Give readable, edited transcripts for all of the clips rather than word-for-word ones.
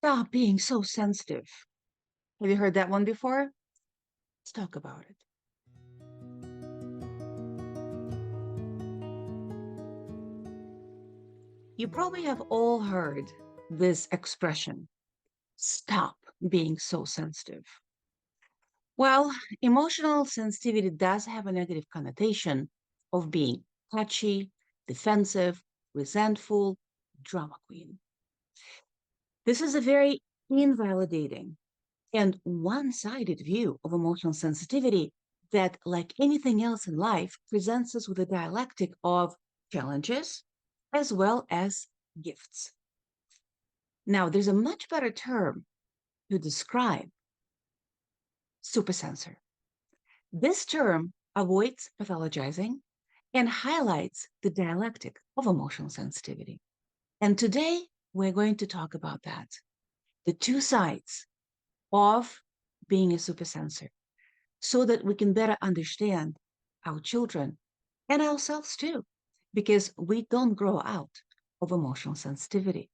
Stop being so sensitive. Have you heard that one before? Let's talk about it. You probably have all heard this expression, stop being so sensitive. Well, emotional sensitivity does have a negative connotation of being touchy, defensive, resentful, drama queen. This is a very invalidating and one-sided view of emotional sensitivity that, like anything else in life, presents us with a dialectic of challenges as well as gifts. Now, there's a much better term to describe supersenser. This term avoids pathologizing and highlights the dialectic of emotional sensitivity. And today, we're going to talk about that, the two sides of being a supersensor, so that we can better understand our children and ourselves too, because we don't grow out of emotional sensitivity.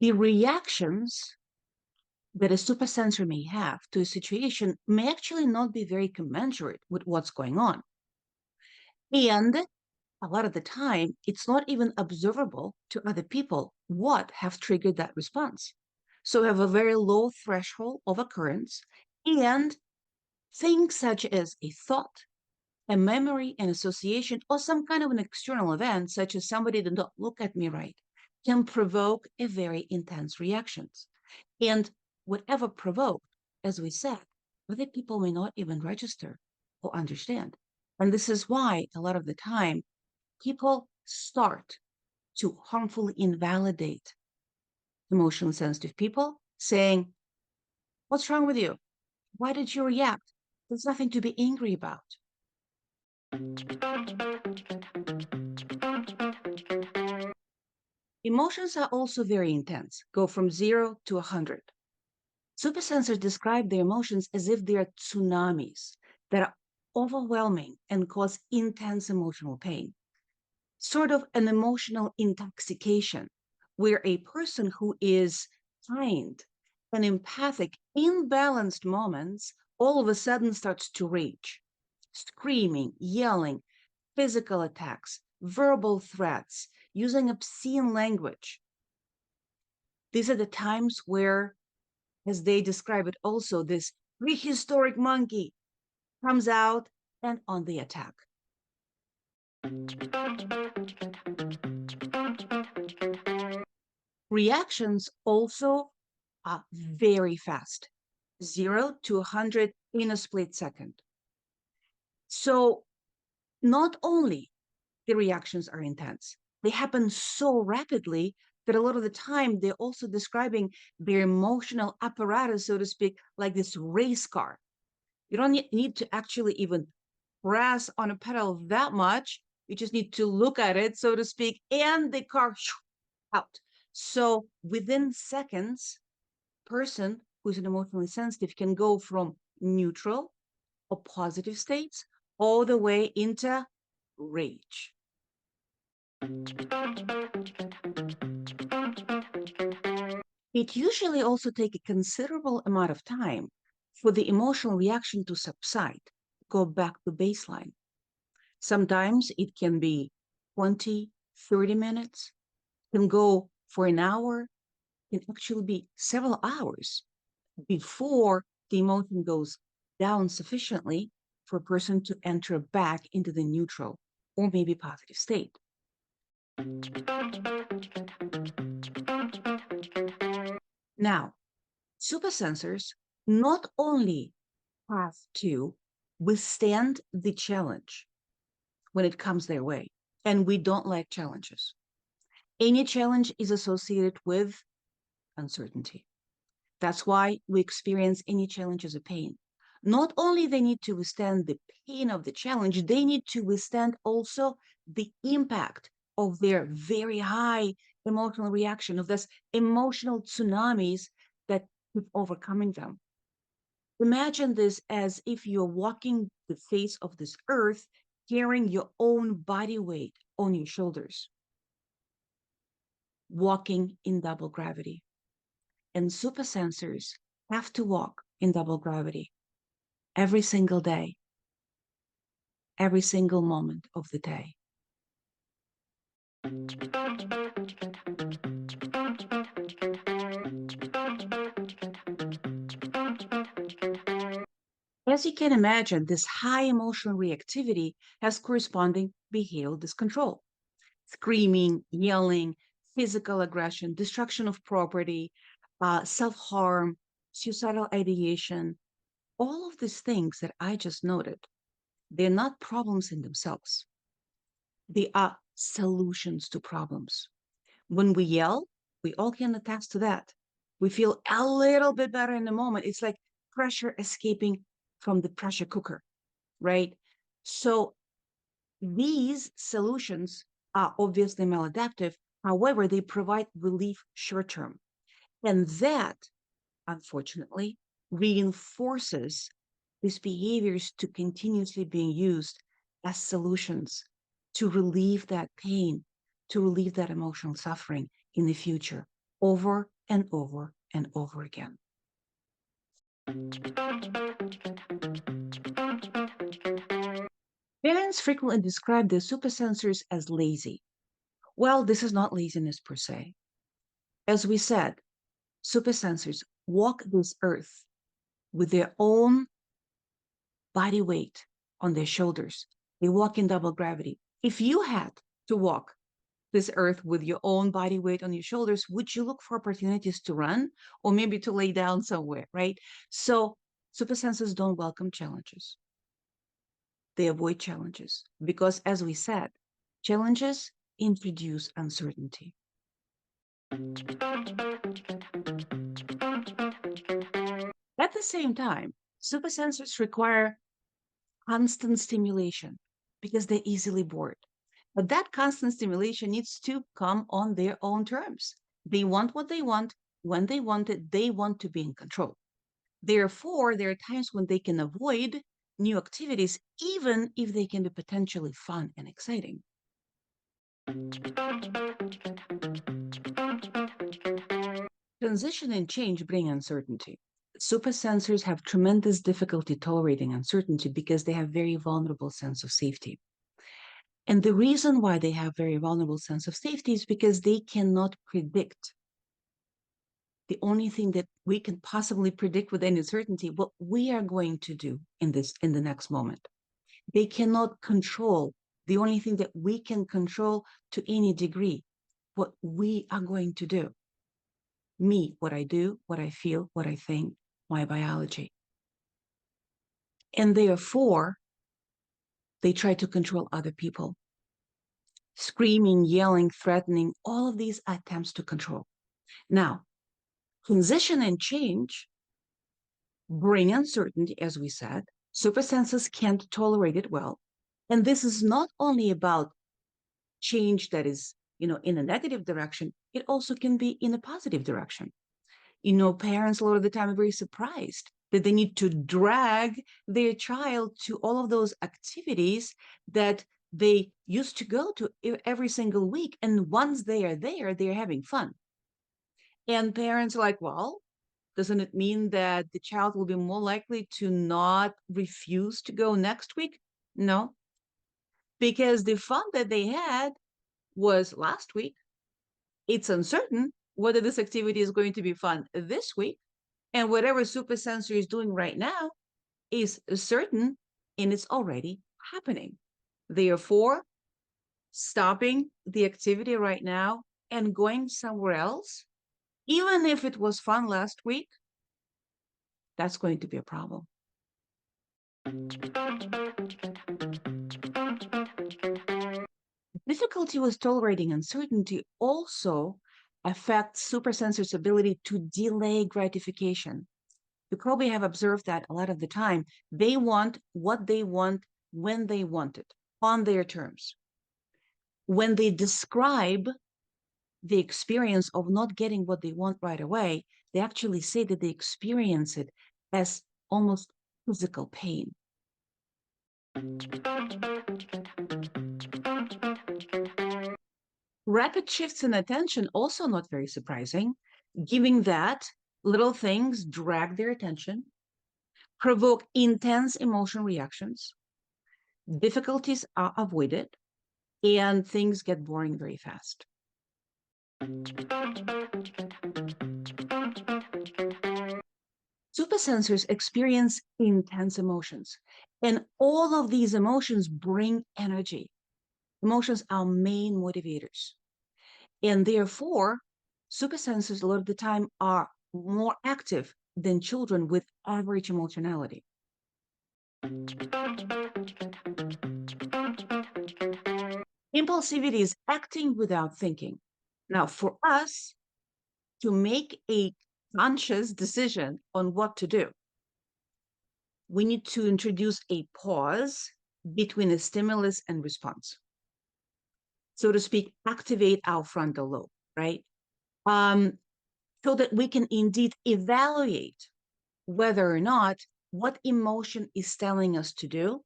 The reactions that a supersensor may have to a situation may actually not be very commensurate with what's going on. And a lot of the time, it's not even observable to other people what have triggered that response. So we have a very low threshold of occurrence, and things such as a thought, a memory, an association, or some kind of an external event, such as somebody did not look at me right, can provoke a very intense reactions. And whatever provoked, as we said, other people may not even register or understand. And this is why a lot of the time people start to harmfully invalidate emotionally sensitive people, saying, what's wrong with you? Why did you react? There's nothing to be angry about. Emotions are also very intense, go from 0 to 100. Supersensors describe their emotions as if they are tsunamis that are overwhelming and cause intense emotional pain. Sort of an emotional intoxication, where a person who is kind and empathic in balanced moments all of a sudden starts to rage, screaming, yelling, physical attacks, verbal threats, using obscene language. These are the times where, as they describe it also, this prehistoric monkey comes out and on the attack. Reactions also are very fast, 0 to 100 in a split second. So not only the reactions are intense, they happen so rapidly that a lot of the time they're also describing their emotional apparatus, so to speak, like this race car. You don't need to actually even press on a pedal that much. You just need to look at it, so to speak, and the car out. So within seconds, person who's an emotionally sensitive can go from neutral or positive states all the way into rage. It usually also takes a considerable amount of time for the emotional reaction to subside, go back to baseline. Sometimes it can be 20, 30 minutes, can go for an hour, can actually be several hours before the emotion goes down sufficiently for a person to enter back into the neutral or maybe positive state. Now, supersensors not only have to withstand the challenge when it comes their way, and we don't like challenges. Any challenge is associated with uncertainty. That's why we experience any challenge as a pain. Not only they need to withstand the pain of the challenge, they need to withstand also the impact of their very high emotional reaction, of this emotional tsunamis that keep overcoming them. Imagine this as if you're walking the face of this earth, carrying your own body weight on your shoulders, walking in double gravity. And supersensors have to walk in double gravity every single day, every single moment of the day. As you can imagine, this high emotional reactivity has corresponding behavioral dyscontrol. Screaming, yelling, physical aggression, destruction of property, self-harm, suicidal ideation, all of these things that I just noted, they're not problems in themselves. They are solutions to problems. When we yell, we all can attest to that. We feel a little bit better in the moment. It's like pressure escaping from the pressure cooker, right? So these solutions are obviously maladaptive. However, they provide relief short term. And that, unfortunately, reinforces these behaviors to continuously being used as solutions to relieve that pain, to relieve that emotional suffering in the future, over and over and over again. Parents frequently describe their supersensors as lazy. Well, this is not laziness per se. As we said, supersensors walk this earth with their own body weight on their shoulders. They walk in double gravity. If you had to walk this earth with your own body weight on your shoulders, would you look for opportunities to run or maybe to lay down somewhere, right? So supersensors don't welcome challenges. They avoid challenges because, as we said, challenges introduce uncertainty. At the same time, supersensors require constant stimulation because they're easily bored. But that constant stimulation needs to come on their own terms. They want what they want, when they want it, they want to be in control. Therefore, there are times when they can avoid new activities, even if they can be potentially fun and exciting. Transition and change bring uncertainty. Supersensors have tremendous difficulty tolerating uncertainty because they have very vulnerable sense of safety. And the reason why they have very vulnerable sense of safety is because they cannot predict. The only thing that we can possibly predict with any certainty what we are going to do in the next moment. They cannot control. The only thing that we can control to any degree, what we are going to do. Me, what I do, what I feel, what I think, my biology. And therefore, they try to control other people. Screaming, yelling, threatening, all of these attempts to control. Now, transition and change bring uncertainty, as we said. Supersenses can't tolerate it well. And this is not only about change that is, in a negative direction, it also can be in a positive direction. Parents a lot of the time are very surprised that they need to drag their child to all of those activities that they used to go to every single week. And once they are there, they're having fun. And parents are like, well, doesn't it mean that the child will be more likely to not refuse to go next week? No, because the fun that they had was last week. It's uncertain whether this activity is going to be fun this week. And whatever supersensor is doing right now is certain and it's already happening. Therefore, stopping the activity right now and going somewhere else, even if it was fun last week, that's going to be a problem. Difficulty with tolerating uncertainty also affects supersensors' ability to delay gratification. You probably have observed that a lot of the time. They want what they want when they want it, on their terms. When they describe the experience of not getting what they want right away, they actually say that they experience it as almost physical pain. Rapid shifts in attention, also not very surprising, given that little things drag their attention, provoke intense emotional reactions, difficulties are avoided, and things get boring very fast. Supersensors experience intense emotions, and all of these emotions bring energy. Emotions are main motivators. And therefore, supersensors a lot of the time are more active than children with average emotionality. Impulsivity is acting without thinking. Now, for us to make a conscious decision on what to do, we need to introduce a pause between a stimulus and response. So to speak, activate our frontal lobe, right? So that we can indeed evaluate whether or not what emotion is telling us to do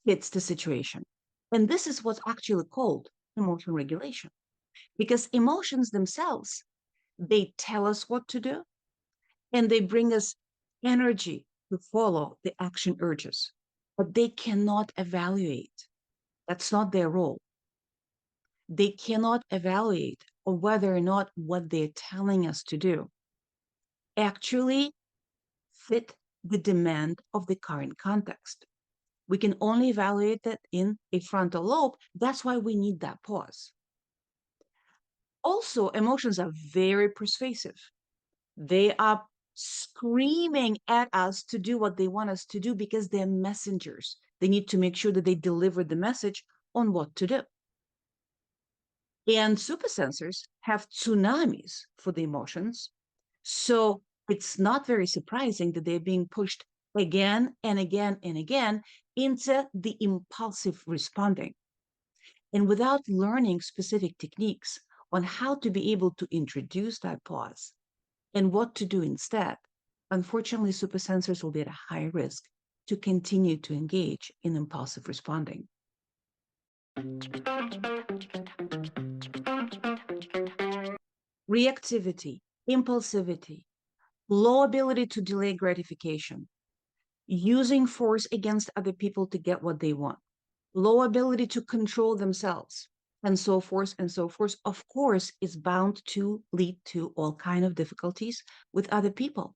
fits the situation. And this is what's actually called emotion regulation, because emotions themselves, they tell us what to do and they bring us energy to follow the action urges, but they cannot evaluate. That's not their role. They cannot evaluate on whether or not what they're telling us to do actually fit the demand of the current context. We can only evaluate that in a frontal lobe. That's why we need that pause. Also, emotions are very persuasive. They are screaming at us to do what they want us to do because they're messengers. They need to make sure that they deliver the message on what to do. And supersensors have tsunamis for the emotions. So it's not very surprising that they're being pushed again and again and again into the impulsive responding. And without learning specific techniques on how to be able to introduce that pause and what to do instead, unfortunately, supersensors will be at a high risk to continue to engage in impulsive responding. Reactivity, impulsivity, low ability to delay gratification, using force against other people to get what they want, low ability to control themselves, and so forth and so forth, of course, is bound to lead to all kinds of difficulties with other people,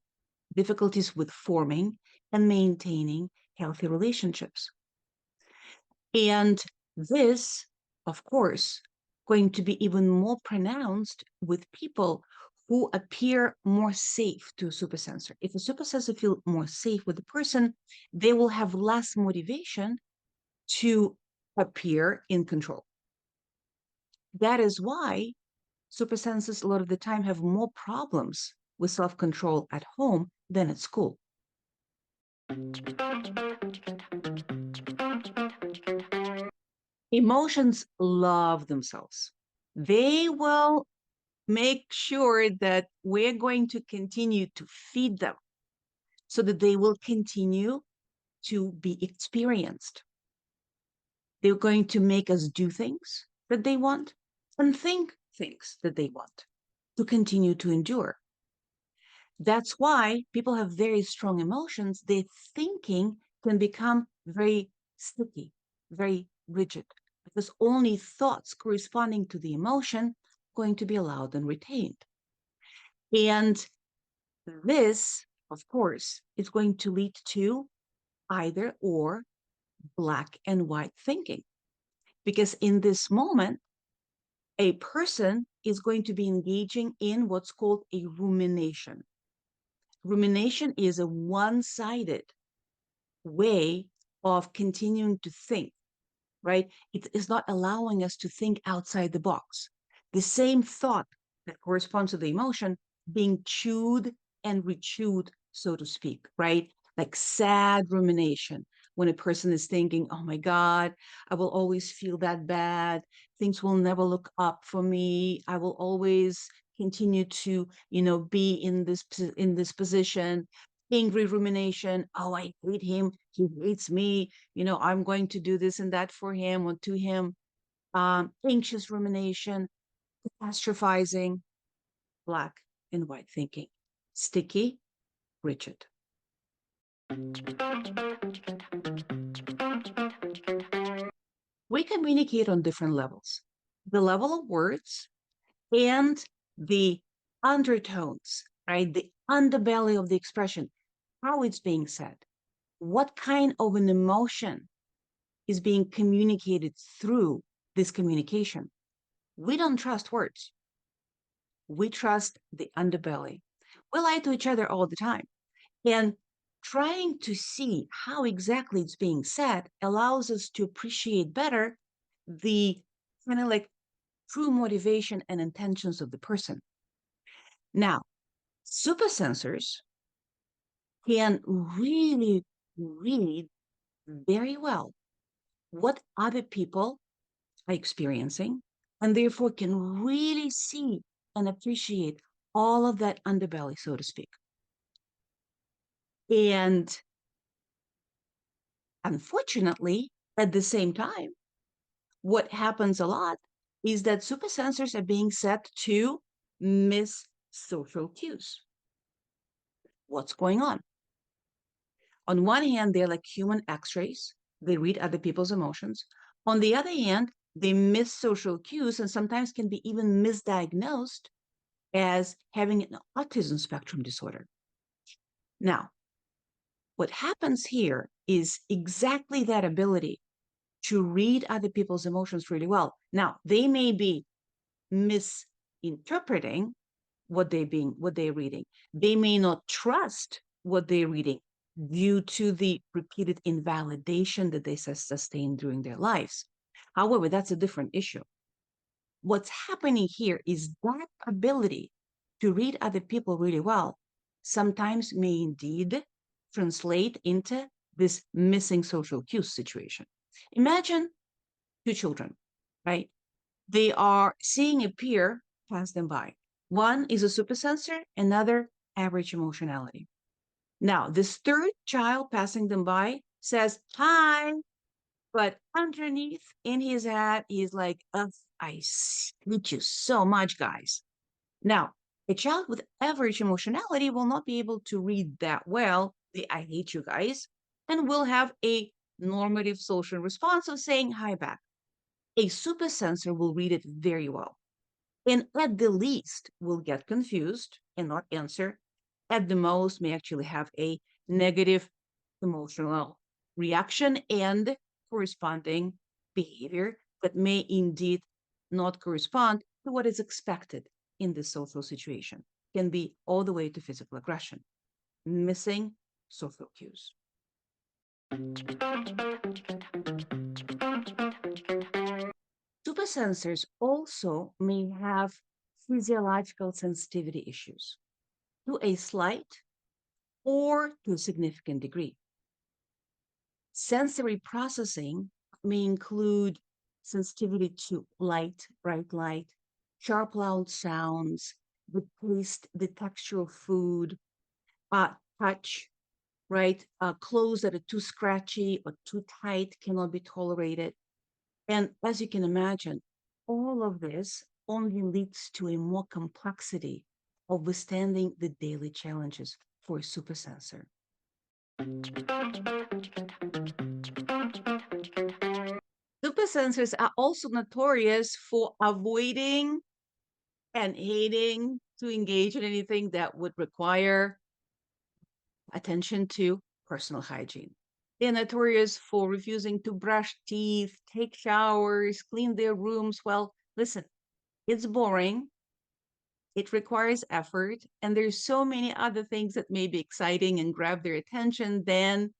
difficulties with forming and maintaining healthy relationships. And this, of course, going to be even more pronounced with people who appear more safe to a supersensor. If a supersensor feels more safe with the person, they will have less motivation to appear in control. That is why supersensors a lot of the time have more problems with self-control at home than at school. Emotions love themselves. They will make sure that we're going to continue to feed them so that they will continue to be experienced. They're going to make us do things that they want and think things that they want to continue to endure. That's why people have very strong emotions. Their thinking can become very sticky, very rigid, because only thoughts corresponding to the emotion going to be allowed and retained. And this, of course, is going to lead to either or black and white thinking. Because in this moment, a person is going to be engaging in what's called a rumination. Rumination is a one-sided way of continuing to think, right? It is not allowing us to think outside the box. The same thought that corresponds to the emotion being chewed and rechewed, so to speak, right? Like sad rumination, when a person is thinking, oh my God, I will always feel that bad. Things will never look up for me. I will always continue to, be in this position. Angry rumination, oh, I hate him, he hates me, I'm going to do this and that for him or to him. Anxious rumination, catastrophizing, black and white thinking, sticky, rigid. We communicate on different levels. The level of words and the undertones, right? The underbelly of the expression, how it's being said, what kind of an emotion is being communicated through this communication. We don't trust words. We trust the underbelly. We lie to each other all the time. And trying to see how exactly it's being said allows us to appreciate better the kind of like true motivation and intentions of the person. Now, supersensors can really read very well what other people are experiencing, and therefore can really see and appreciate all of that underbelly, so to speak. And unfortunately, at the same time, what happens a lot is that supersensors are being set to miss social cues. What's going on? On one hand, they're like human x-rays. They read other people's emotions. On the other hand, they miss social cues and sometimes can be even misdiagnosed as having an autism spectrum disorder. Now, what happens here is exactly that ability to read other people's emotions really well. Now, they may be misinterpreting what they're reading. They may not trust what they're reading due to the repeated invalidation that they sustain during their lives. However, that's a different issue. What's happening here is that ability to read other people really well sometimes may indeed translate into this missing social cues situation. Imagine two children, right? They are seeing a peer pass them by. One is a supersensor, another average emotionality. Now, this third child passing them by says, hi, but underneath in his head, he's like, I hate you so much, guys. Now, a child with average emotionality will not be able to read that well, the I hate you guys, and will have a normative social response of saying hi back. A supersensor will read it very well. And at the least, will get confused and not answer. At the most, may actually have a negative emotional reaction and corresponding behavior that may indeed not correspond to what is expected in this social situation. Can be all the way to physical aggression, missing social cues. Supersensors also may have physiological sensitivity issues to a slight or to a significant degree. Sensory processing may include sensitivity to light, bright light, sharp, loud sounds, the taste, the texture of food, touch, right? Clothes that are too scratchy or too tight cannot be tolerated. And as you can imagine, all of this only leads to a more complexity of withstanding the daily challenges for a supersensor. Supersensors are also notorious for avoiding and hating to engage in anything that would require attention to personal hygiene. They're notorious for refusing to brush teeth, take showers, clean their rooms. Well, listen, it's boring. It requires effort. And there's so many other things that may be exciting and grab their attention than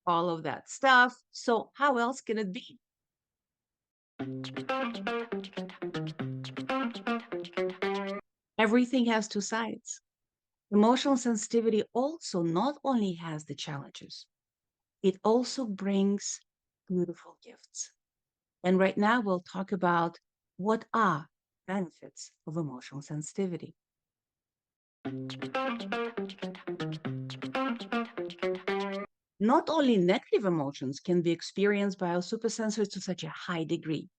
all of that stuff. So how else can it be? Everything has two sides. Emotional sensitivity also not only has the challenges, it also brings beautiful gifts. And right now we'll talk about what are benefits of emotional sensitivity. Not only negative emotions can be experienced by our supersensors to such a high degree,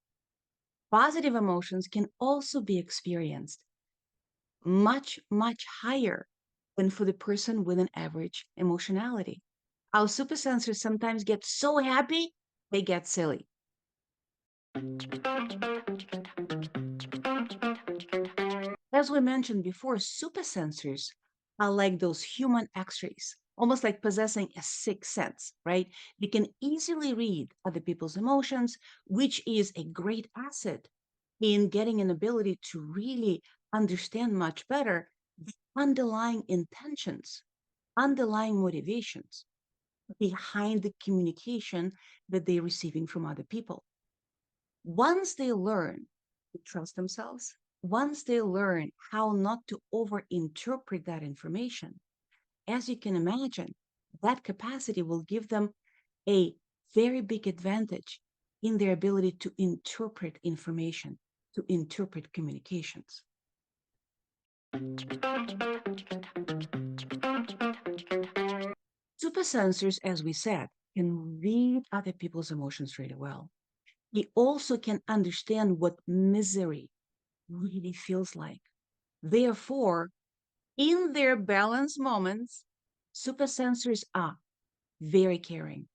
positive emotions can also be experienced much, much higher than for the person with an average emotionality. Our supersensors sometimes get so happy, they get silly. As we mentioned before, supersensors are like those human x-rays, almost like possessing a sixth sense, right? They can easily read other people's emotions, which is a great asset in getting an ability to really understand much better the underlying intentions, underlying motivations behind the communication that they're receiving from other people. Once they learn to trust themselves, once they learn how not to overinterpret that information, as you can imagine, that capacity will give them a very big advantage in their ability to interpret information, to interpret communications. Supersensors, as we said, can read other people's emotions really well. They also can understand what misery really feels like. Therefore, in their balance moments, supersensors are very caring.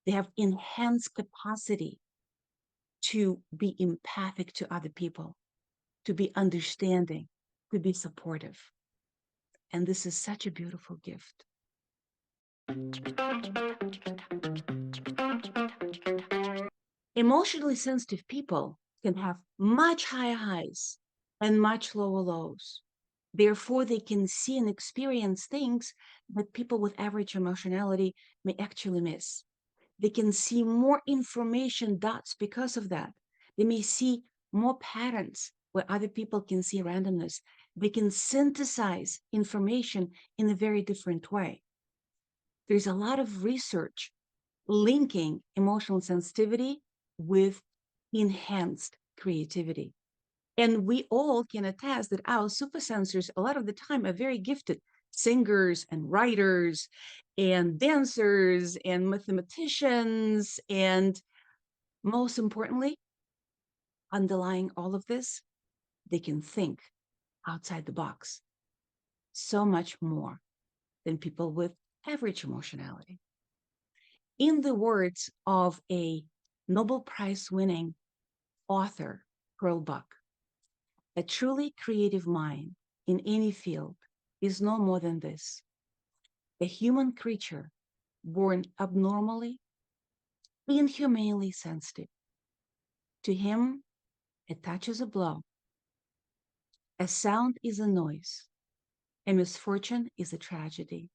They have enhanced capacity to be empathic to other people, to be understanding, to be supportive. And this is such a beautiful gift. Emotionally sensitive people can have much higher highs and much lower lows. Therefore, they can see and experience things that people with average emotionality may actually miss. They can see more information dots because of that. They may see more patterns where other people can see randomness. They can synthesize information in a very different way. There's a lot of research linking emotional sensitivity with enhanced creativity. And we all can attest that our supersensors, a lot of the time, are very gifted singers and writers and dancers and mathematicians. And most importantly, underlying all of this, they can think outside the box so much more than people with average emotionality. In the words of a Nobel Prize winning author, Pearl Buck, a truly creative mind in any field is no more than this: a human creature born abnormally, inhumanely sensitive. To him, a touch is a blow, a sound is a noise, a misfortune is a tragedy,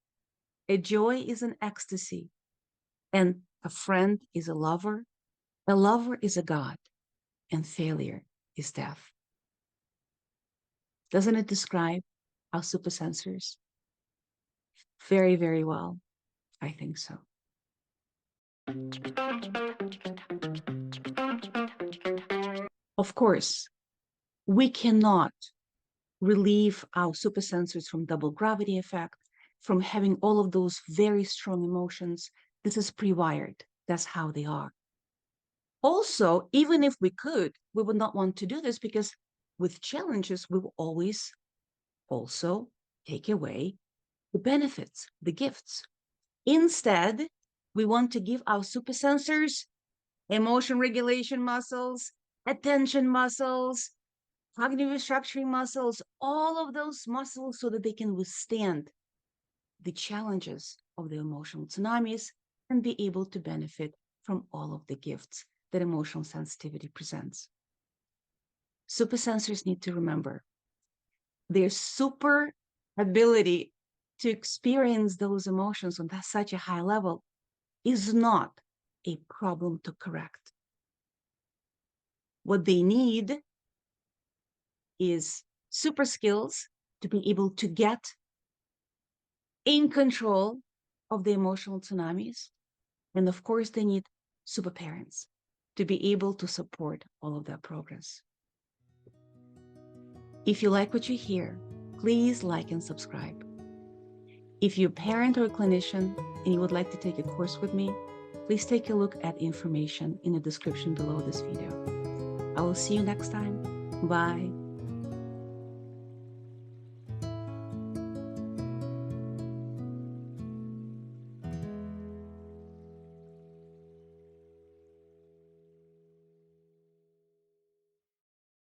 a joy is an ecstasy, and a friend is a lover is a god, and failure is death. Doesn't it describe our supersensors very, very well? I think so. Of course, we cannot relieve our supersensors from double gravity effect, from having all of those very strong emotions. This is pre-wired. That's how they are. Also, even if we could, we would not want to do this because with challenges, we will always also take away the benefits, the gifts. Instead, we want to give our supersensors emotion regulation muscles, attention muscles, cognitive restructuring muscles, all of those muscles so that they can withstand the challenges of the emotional tsunamis and be able to benefit from all of the gifts that emotional sensitivity presents. Supersensors need to remember their super ability to experience those emotions on such a high level is not a problem to correct. What they need is super skills to be able to get in control of the emotional tsunamis. And of course, they need super parents to be able to support all of that progress. If you like what you hear, please like and subscribe. If you're a parent or a clinician and you would like to take a course with me, please take a look at the information in the description below this video. I will see you next time. Bye.